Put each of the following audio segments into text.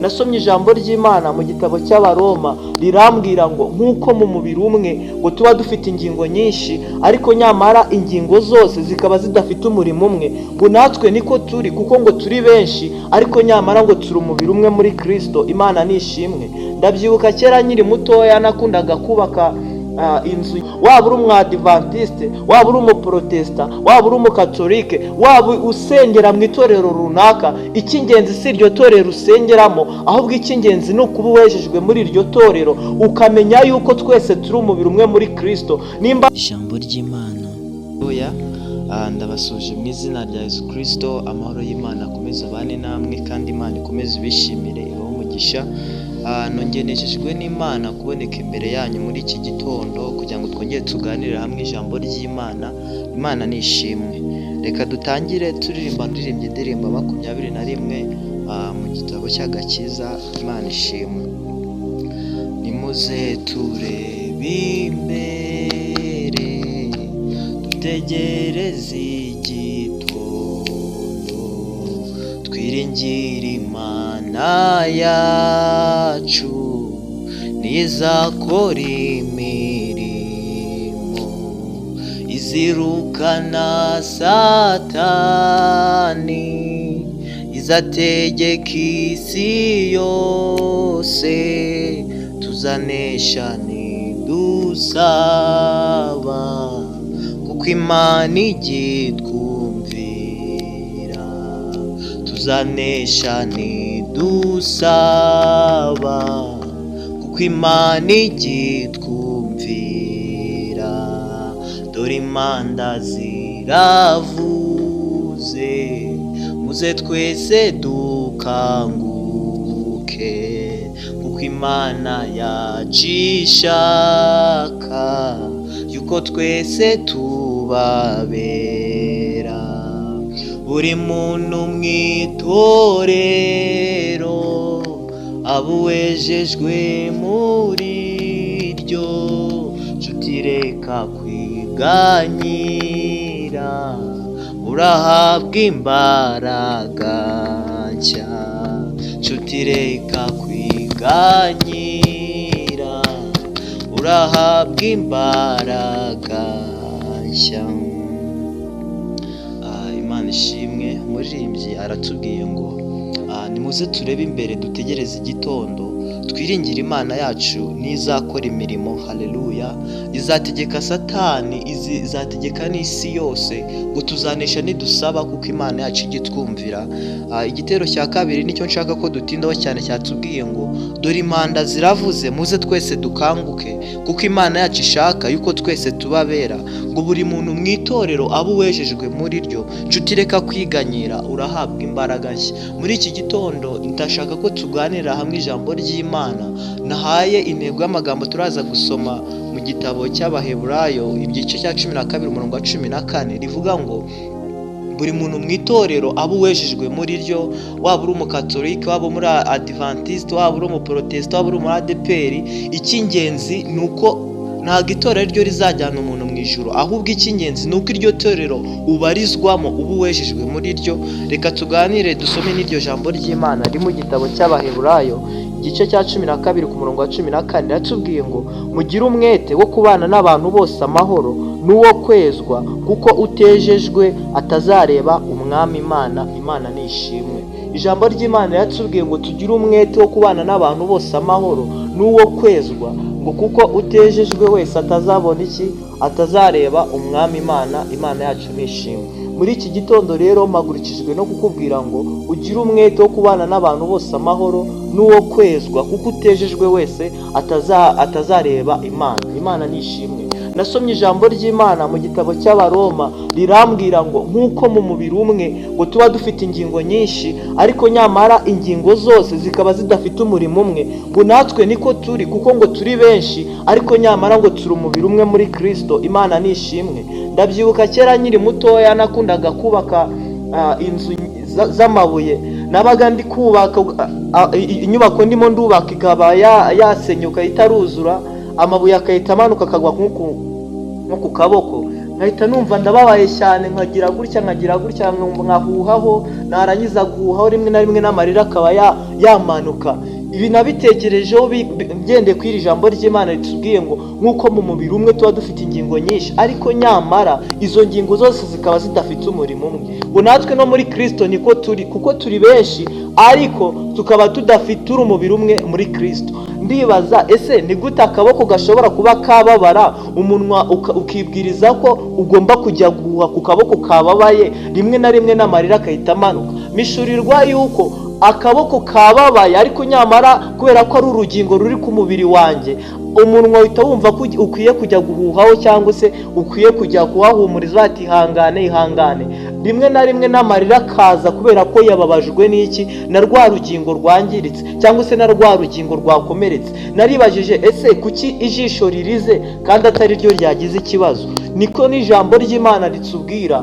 Nasomye ijambo ry'Imana mu gitabo cy'Abaroma rirambwira ngo nk'uko mu mubiri umwe ngo tuba dufite ingingo nyinshi ariko nyamara ingingo zose zikaba zidafite umurimo umwe, ngo natwe niko turi kuko ngo turi benshi ariko nyamara ngo turi umubiri umwe muri Kristo. Imana nishimwe. Ndabyibuka kera nkiri mutoya nakundaga kubaka inzu, waba uri umwadivantiste, waba uri umuprotesta, waba uri umukatolike, waba usengera mu itorero runaka, icy'ingenzi si iryo torero usengeramo, ahubwo icy'ingenzi ni ukuba wejejwe muri iryo torero ukamenya yuko twese turi umubiri umwe muri Kristo. Nimba ijambo ry'Imana ndabasuje mu izina rya Yesu Kristo. Amahoro y'Imana akomeze abane namwe kandi Imana ikomeze ibishimire ibahe umugisha. Nongenejejwe n'Imana kuboneka imbere yanyu muri iki gitondo kugira ngo twongere tuganire hamwe ijambo ry'Imana. Imana nishimwe. Reka dutangire turirimba indirimbo 21 mu gitabo cy'agakiza. Imana ishimwe. Nimuze turebe imbere dutegereze igitondo, twiringire Imana yacu nizakora imirimo izirukana Satani, izategeka isi yose, tuzanesha nidusaba kuko Imana igitwumvira. Tuzanesha nidusaba kuko Imana igitwumvira. Dore impanda ziravuze, muze twese dukanguke kuko Imana yacu ishaka yuko twese tubabera. Buri muntu mu itorero aba uwejejwe muri ryo, nshuti reka kwiganyira, urahabwa imbaraga nshya. Nshuti reka kwiganyira, urahabwa imbaraga nshya. Imana ishimwe. Umuririmbyi aratubwiye ngo nimuze turebe imbere dutegereze igitondo, twiringire Imana yacu nizakora imirimo. Haleluya. Izategeka Satani, izategeka n'isi yose, ngo tuzanesha nidusaba kuko Imana yacu igitwumvira. Igitero cya kabiri nicyo nshaka ko dutindaho cyane, cyatubwiye ngo dore impanda ziravuze, muze twese dukanguke kuko Imana yacu ishaka yuko twese tubabera. Ngo buri muntu mu itorero aba uwejejwe muri ryo, nshuti reka kwiganyira, urahabwa imbaraga nshya. Muri iki gitondo ndashaka ko tuganira hamwe ijambo ry'Imana. Nahaye intego y'amagambo turaza gusoma mu gitabo cy'Abaheburayo igice cya 12 umurongo wa 14 rivuga ngo buri muntu mu itorero aba uwejejwe muri ryo, waba uri umukatolike, waba muri adventiste, waba uri umuprotesta, waba uri muri ADPR. Icy'ingenzi ni uko ntabwo itorero ryo rizajyana umuntu mu ijuru, ahubwo icy'ingenzi ni uko iryo torero ubarizwamo uba uwejejwe muri ryo. Reka tuganire dusome n'iryo jambo ry'Imana riri mu gitabo cy'Abaheburayo igice cya 12 ku murongo wa 14. Yatubwiye ngo mugire umwete wo kubana n'abantu bose amahoro n'uwo kwezwa, kuko utejejwe atazareba umwami Imana. Imana nishimwe. Ijambo ry'Imana yatubwiye ngo tugire umwete wo kubana n'abantu bose amahoro n'uwo kwezwa, ngo kuko utejejwe wese atazabona iki? Atazareba umwami Imana. Imana yacu nishimwe. Muri iki gitondo rero mpagurikijwe no kukubwira ngo ugire umwete wo kubana n'abantu bose amahoro n'uwo kwezwa, kuko utejejwe wese atazareba Imana. Imana nishimwe. Nasomye ijambo ry'Imana mu gitabo cy'Abaroma rirambwira ngo nk'uko mu mubiri umwe ngo tuba dufite ingingo nyinshi ariko nyamara ingingo zose zikaba zidafite umurimo umwe, ngo natwe niko turi kuko ngo turi benshi ariko nyamara ngo turi umubiri umwe muri Kristo. Imana nishimwe. Ndabyibuka kera nkiri mutoya nakundaga kubaka inzu z'amabuye. Nabaga ndi kubaka inyubako ndimo ndubaka ikaba yasenyuka itaruzura, amabuye akahita amanuka akagwa nko ku kaboko. nkahita numva ndababaye cyane, nkagira gutya nkahuhaho, narangiza guhuhaho rimwe na rimwe n'amarira akaba yamanuka. Ibi nabitekerejeho ngendeye kuri iri jambo ry'Imana ritubwiye ngo nk'uko mu mubiri umwe tuba dufite ingingo nyinshi, ariko nyamara izo ngingo zose zikaba zidafite umurimo umwe. Ngo natwe no muri Kristo niko turi, kuko turi benshi ariko tukaba tudafite umubiri umwe muri Kristo. Ndibaza, ese ni gute akaboko gashobora kuba kababara, umunwa ukibwiriza ko ugomba kujya guha ku kaboko kababaye, rimwe na rimwe n'amarira akahita amanuka? Mishurirwa yuko akaboko kababaye, ariko nyamara kubera ko ari urugingo ruri ku mubiri wanjye, umunwa uhita wumva ko ukwiye kujya guhuhaho cyangwa se ukwiye kujya kuhahumuriza ati ihangane. Rimwe na rimwe n'amarira akaza kubera ko yababajwe n'iki, na rwa rugingo rwangiritse cyangwa se na rwa rugingo rwakomeretse. Naribajije, ese kuki ijisho ririze kandi atari ryo ryagize ikibazo? Niko n'ijambo ry'Imana ritubwira,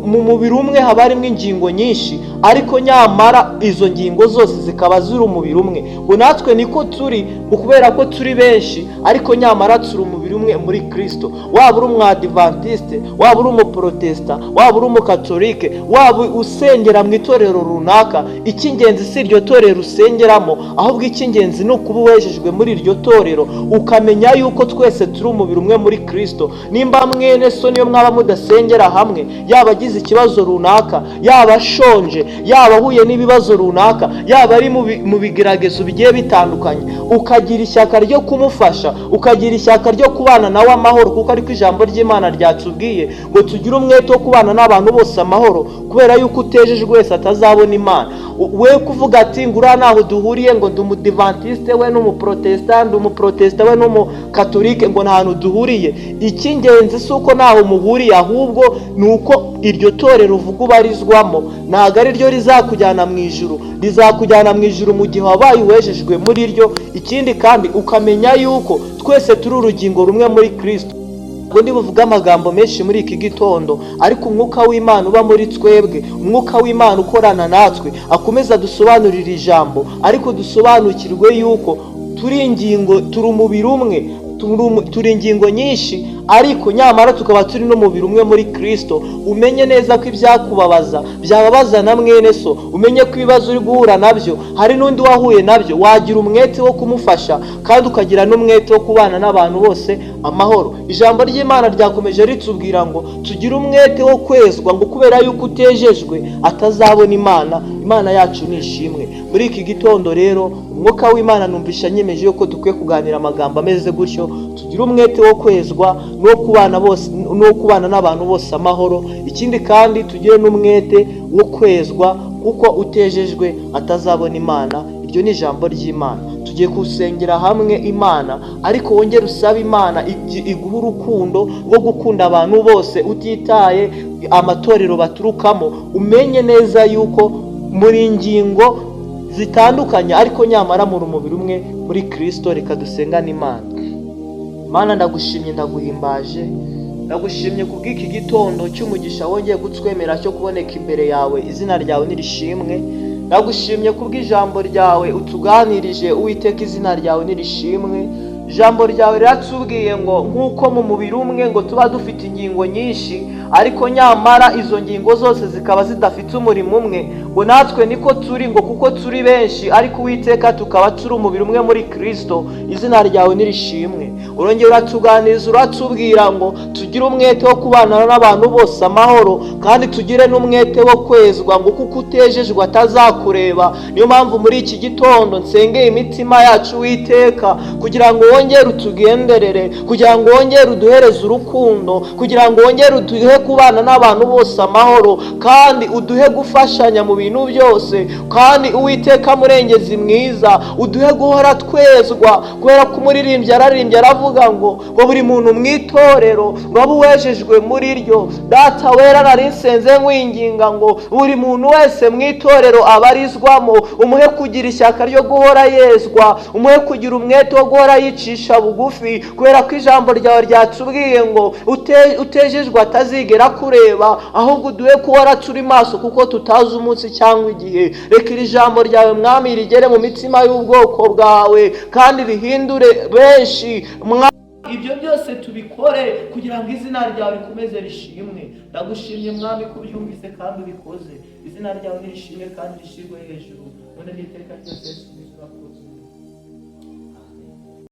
mu mubiri umwe haba harimo ingingo nyinshi, ariko nyamara izo ngingo zose zikaba ziri umubiri umwe. Ngo natwe niko turi, kubera ko turi benshi ariko nyamara turi umubiri umwe muri Kristo. Waba uri umwadivantiste, waba uri umuprotesta, waba uri umukatolike, waba usengera mu itorero runaka, icy'ingenzi si iryo torero usengeramo, ahubwo icy'ingenzi ni ukuba wejejwe muri iryo torero, ukamenya yuko twese turi umubiri umwe muri Kristo. Nimba mwene so niyo mwaba mudasengera hamwe, yaba agize ikibazo runaka, yaba ashonje, yaba ahuye n'ibibazo runaka, yaba ari mu bigeragezo bigiye bitandukanye, ukagira ishyaka ryo kumufasha, ukagira ishyaka ryo kubana nawe amahoro, kuko ariko ijambo ry'Imana ryatubwiye ngo tugire umwete wo kubana n'abantu bose amahoro, kubera yuko utejejwe wese atazabona Imana. We kuvuga ati ngura naho duhuriye, ngo ndi umudivantiste we n'umuprotesta, ndi umuprotesta we n'umukatolike, ngo nta hantu duhuriye. Icy'ingenzi si uko ntaho muhuriye, ahubwo ni uko iryo torero uvuga ubarizwamo ntabwo ari ryo rizakujyana mu ijuru. Rizakujyana mu ijuru mu gihe wabaye uwejejwe muri ryo. Ikindi kandi ukamenya yuko twese turi urugingo rumwe muri Kristo. Ngo ndibuvuga amagambo menshi muri iki gitondo, ariko umwuka w'Imana uba muri twebwe, umwuka w'Imana ukorana natwe, akomeza dusobanurira ijambo, ariko dusobanukirwe yuko turi ingingo, turi umubiri umwe, turi ingingo nyinshi, ariko nyamara tukaba turi n'umubiri umwe muri Kristo. Umenye neza ko ibyakubabaza byababaza na mwene so, umenye ko ibibazo uri guhura nabyo hari n'undi wahuye nabyo, wagira umwete wo kumufasha kandi ukagira n'umwete wo kubana n'abantu bose amahoro. Ijambo ry'Imana ryakomeje ritubwira ngo tugire umwete wo kwezwa, ngo kubera yuko utejejwe atazabona Imana. Imana yacu ni ishimwe. Muri iki gitondo rero umwuka w'Imana numvisha nyemeje yuko dukwiye kuganira amagambo ameze gutyo, tugire umwete wo kwezwa no kubana n'abantu bose amahoro. Ikindi kandi tugire n'umwete wo kwezwa, kuko utejejwe atazabona Imana. Iryo ni ijambo ry'Imana. Tugiye gusengera hamwe Imana, ariko wongere usaba Imana iguha urukundo rwo gukunda abantu bose utitaye amatorero baturukamo. Umenye neza yuko muri ingingo zitandukanye, ariko nyamara muri umubiri umwe muri Kristo. Reka dusengane Imana. Mana, ndagushimye, ndaguhimbaje, ndagushimye kubw'iki gitondo cy'umugisha wongeye gutwemera cyo kuboneka imbere yawe. Izina ryawe nirishimwe. Ndagushimye kubw'ijambo ryawe utuganirije, Uwiteka, izina ryawe nirishimwe. Ijambo ryawe riratubwiye ngo nk'uko mu mubiri umwe ngo tuba dufite ingingo nyinshi, ariko nyamara izo ngingo zose zikaba zidafite umurimo umwe. Ngo natwe niko turi, ngo kuko turi benshi ariko Uwiteka tukaba turi umubiri umwe muri Kristo. Izina ryawe nirishimwe. Urongera uratuganiriza, uratubwira ngo tugire umwete wo kubana n'abantu bose amahoro, kandi tugire n'umwete wo kwezwa, ngo kuko utejejwe atazakureba. Niyo mpamvu muri iki gitondo nsengeye imitima yacu Uwiteka, kugira ngo wongere utugenderere, kugira ngo wongere uduhereze urukundo, kugira ngo wongere uduhe kubana n'abantu bose amahoro, kandi uduhe gufashanya mu bintu byose. Kandi Uwiteka murengezi mwiza, uduhe guhora twezwa, kubera ko umuririmbyi ararimbye aravuga ngo buri muntu mu itorero ngo abe uwejejwe muri ryo. Data wera, nari nsenze nkwinginga ngo buri muntu wese mu itorero abarizwamo umuhe kugira ishyaka ryo guhora yezwa, umuhe kugira umwete wo guhora yicisha bugufi, kubera ko ijambo ryawe ryatubwiye ngo utejejwe atazigera kureba, ahubwo uduhe kuhora turi maso, kuko tutazi umunsi cyangwa igihe. Reka iri jambo ryawe Mwami rigere mu mitima y'ubwoko bwawe, kandi rihindure benshi ibyo byose tubikore kugira ngo izina ryawe rikomeze rishimwe. Ndagushimye mwami ko ubyumvise kandi ubikoze. Izina ryawe nirishimwe kandi rishyirwe hejuru none n'iteka ryose.